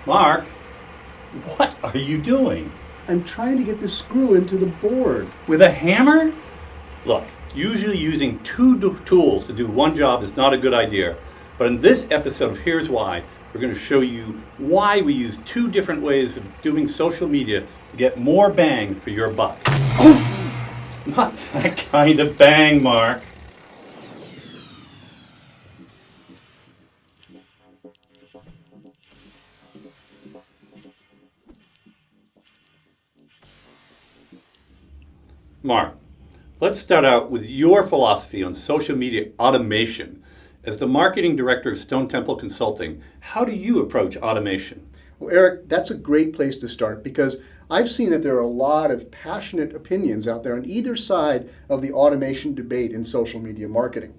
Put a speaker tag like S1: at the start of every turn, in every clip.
S1: Mark, what are you doing?
S2: I'm trying to get the screw into the board.
S1: With a hammer? Look, usually using two tools to do one job is not a good idea. But in this episode of Here's Why, we're going to show you why we use two different ways of doing social media to get more bang for your buck. Not that kind of bang, Mark. Mark, let's start out with your philosophy on social media automation. As the marketing director of Stone Temple Consulting, how do you approach automation?
S2: Well, Eric, that's a great place to start because I've seen that there are a lot of passionate opinions out there on either side of the automation debate in social media marketing.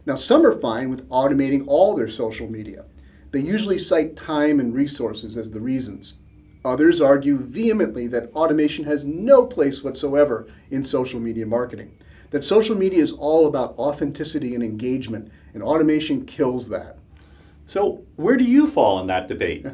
S2: Now, some are fine with automating all their social media. They usually cite time and resources as the reasons. Others argue vehemently that automation has no place whatsoever in social media marketing, that social media is all about authenticity and engagement, and automation kills that.
S1: So, where do you fall in that debate?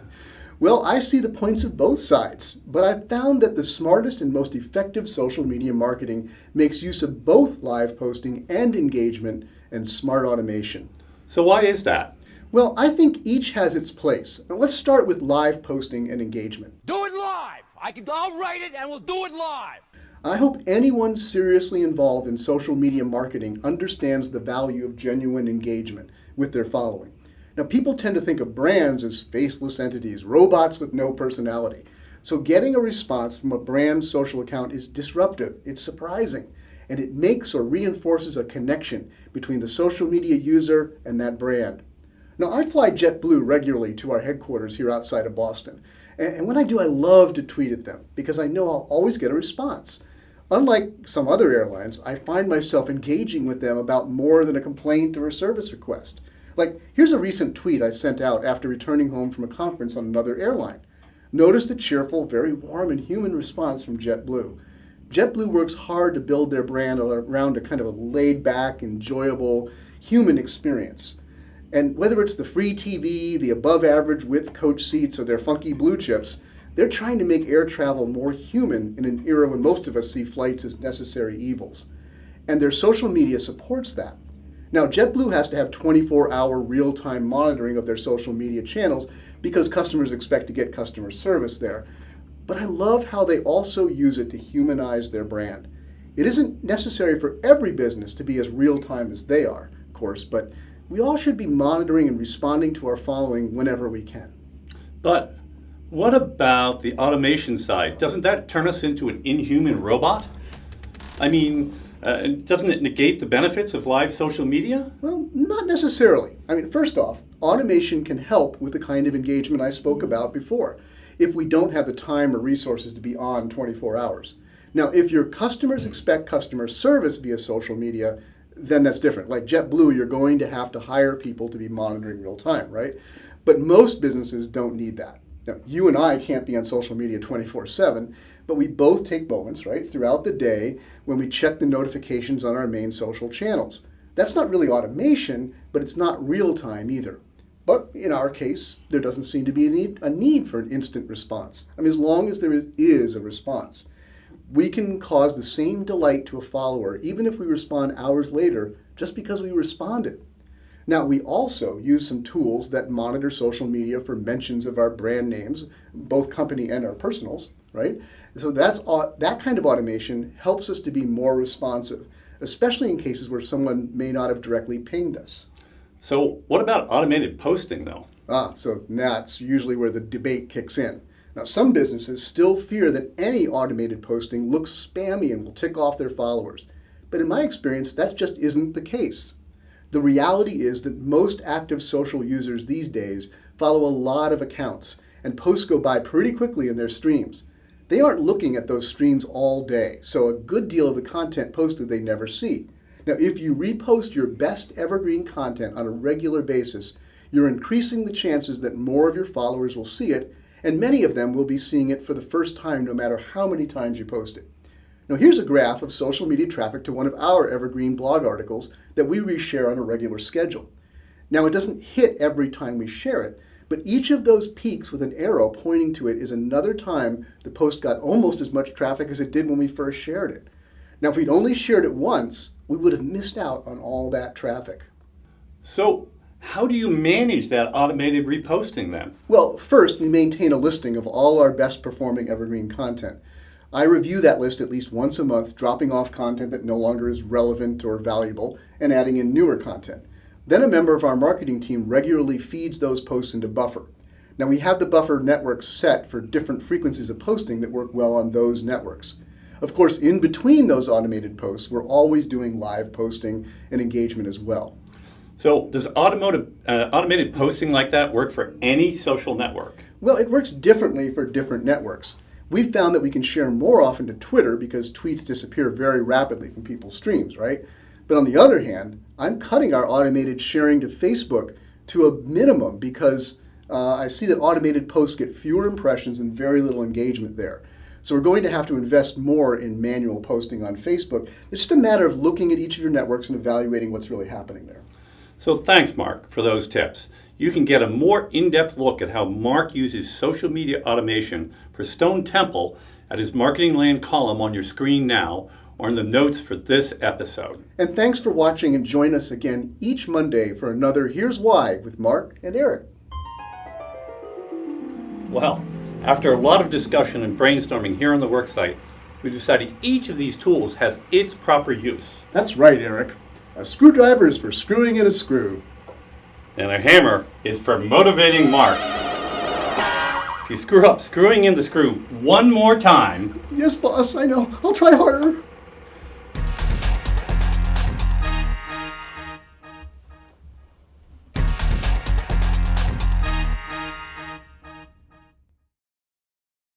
S2: Well, I see the points of both sides, but I've found that the smartest and most effective social media marketing makes use of both live posting and engagement and smart automation.
S1: So why is that?
S2: Well, I think each has its place. Now, let's start with live posting and engagement.
S3: Do it live! I'll write it and we'll do it live!
S2: I hope anyone seriously involved in social media marketing understands the value of genuine engagement with their following. Now, people tend to think of brands as faceless entities, robots with no personality. So getting a response from a brand social account is disruptive, it's surprising, and it makes or reinforces a connection between the social media user and that brand. Now, I fly JetBlue regularly to our headquarters here outside of Boston. And when I do, I love to tweet at them because I know I'll always get a response. Unlike some other airlines, I find myself engaging with them about more than a complaint or a service request. Like, here's a recent tweet I sent out after returning home from a conference on another airline. Notice the cheerful, very warm and human response from JetBlue. JetBlue works hard to build their brand around a kind of a laid-back, enjoyable, human experience. And whether it's the free TV, the above-average width coach seats, or their funky blue chips, they're trying to make air travel more human in an era when most of us see flights as necessary evils. And their social media supports that. Now, JetBlue has to have 24-hour real-time monitoring of their social media channels because customers expect to get customer service there. But I love how they also use it to humanize their brand. It isn't necessary for every business to be as real-time as they are, of course, but we all should be monitoring and responding to our following whenever we can.
S1: But what about the automation side? Doesn't that turn us into an inhuman robot? I mean, doesn't it negate the benefits of live social media?
S2: Well, not necessarily. I mean, first off, automation can help with the kind of engagement I spoke about before, if we don't have the time or resources to be on 24 hours. Now, if your customers expect customer service via social media, then that's different. Like JetBlue, you're going to have to hire people to be monitoring real time, right? But most businesses don't need that. Now, you and I can't be on social media 24/7, but we both take moments, right, throughout the day when we check the notifications on our main social channels. That's not really automation, but it's not real time either. But in our case, there doesn't seem to be a need for an instant response. I mean, as long as there is a response. We can cause the same delight to a follower, even if we respond hours later, just because we responded. Now, we also use some tools that monitor social media for mentions of our brand names, both company and our personals, right? So that kind of automation helps us to be more responsive, especially in cases where someone may not have directly pinged us.
S1: So what about automated posting, though?
S2: So that's usually where the debate kicks in. Now, some businesses still fear that any automated posting looks spammy and will tick off their followers. But in my experience, that just isn't the case. The reality is that most active social users these days follow a lot of accounts, and posts go by pretty quickly in their streams. They aren't looking at those streams all day, so a good deal of the content posted they never see. Now, if you repost your best evergreen content on a regular basis, you're increasing the chances that more of your followers will see it, and many of them will be seeing it for the first time no matter how many times you post it. Now, here's a graph of social media traffic to one of our evergreen blog articles that we reshare on a regular schedule. Now, it doesn't hit every time we share it, But each of those peaks with an arrow pointing to it is another time the post got almost as much traffic as it did when we first shared it. Now, if we'd only shared it once, we would have missed out on all that traffic.
S1: So how do you manage that automated reposting then?
S2: Well, first, we maintain a listing of all our best performing evergreen content. I review that list at least once a month, dropping off content that no longer is relevant or valuable and adding in newer content. Then a member of our marketing team regularly feeds those posts into Buffer. Now, we have the Buffer networks set for different frequencies of posting that work well on those networks. Of course, in between those automated posts, we're always doing live posting and engagement as well.
S1: So does automated posting like that work for any social network?
S2: Well, it works differently for different networks. We've found that we can share more often to Twitter because tweets disappear very rapidly from people's streams, right? But on the other hand, I'm cutting our automated sharing to Facebook to a minimum because I see that automated posts get fewer impressions and very little engagement there. So we're going to have to invest more in manual posting on Facebook. It's just a matter of looking at each of your networks and evaluating what's really happening there.
S1: So thanks, Mark, for those tips. You can get a more in-depth look at how Mark uses social media automation for Stone Temple at his Marketing Land column on your screen now or in the notes for this episode.
S2: And thanks for watching, and join us again each Monday for another Here's Why with Mark and Eric.
S1: Well, after a lot of discussion and brainstorming here on the worksite, we decided each of these tools has its proper use.
S2: That's right, Eric. A screwdriver is for screwing in a screw.
S1: And a hammer is for motivating Mark. If you screw up screwing in the screw one more time...
S2: Yes, boss, I know. I'll try harder.